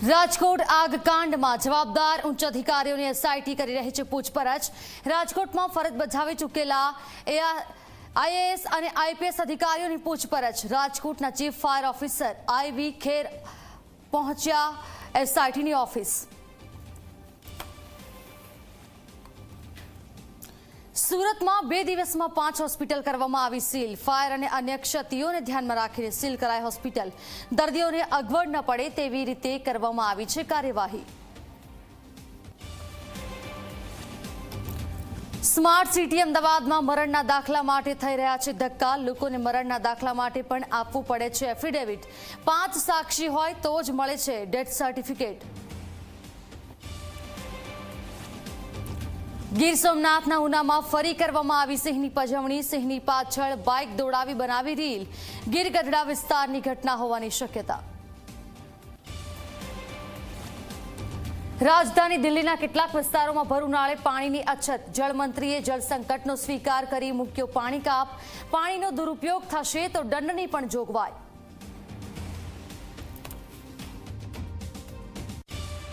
રાજકોટ આગકાંડમાં જવાબદાર ઉચ્ચ અધિકારીઓની એસઆઈટી કરી રહી છે પૂછપરછ। રાજકોટમાં ફરજ બજાવી ચૂકેલા આઈએએસ અને આઈપીએસ અધિકારીઓની પૂછપરછ। રાજકોટના ચીફ ફાયર ઓફિસર આઈવી ખેર પહોંચ્યા એસઆઈટીની ઓફિસ। સુરતમાં 2 દિવસમાં 5 હોસ્પિટલ કરવામાં આવી સીલ। ફાયર અને અન્ય ક્ષતિઓને ધ્યાનમાં રાખીને સીલ કરાઈ હોસ્પિટલ। દર્દીઓને અગવડ ન પડે તેવી રીતે કરવામાં આવી છે કાર્યવાહી। સ્માર્ટ સિટી અમદાવાદમાં મરણના દાખલા માટે થઈ રહ્યા છે ધક્કા। લોકોને મરણના દાખલા માટે પણ આપવું પડે છે એફિડેવિટ। 5 સાક્ષી હોય તો જ મળે છે ડેથ સર્ટિફિકેટ। ગીર સોમનાથના ઉનામાં ફરી કરવામાં આવી સિંહની પજવણી। સિંહની પાછળ બાઇક દોડાવી બનાવી રીલ। ગીર ગઢડા વિસ્તારની ઘટના હોવાની શક્યતા। રાજધાની દિલ્હીના કેટલાક વિસ્તારોમાં ભર ઉનાળે પાણીની અછત। જળમંત્રીએ જળ સંકટનો સ્વીકાર કરી મૂક્યો પાણી કાપ। પાણીનો દુરુપયોગ થશે તો દંડની પણ જોગવાઈ।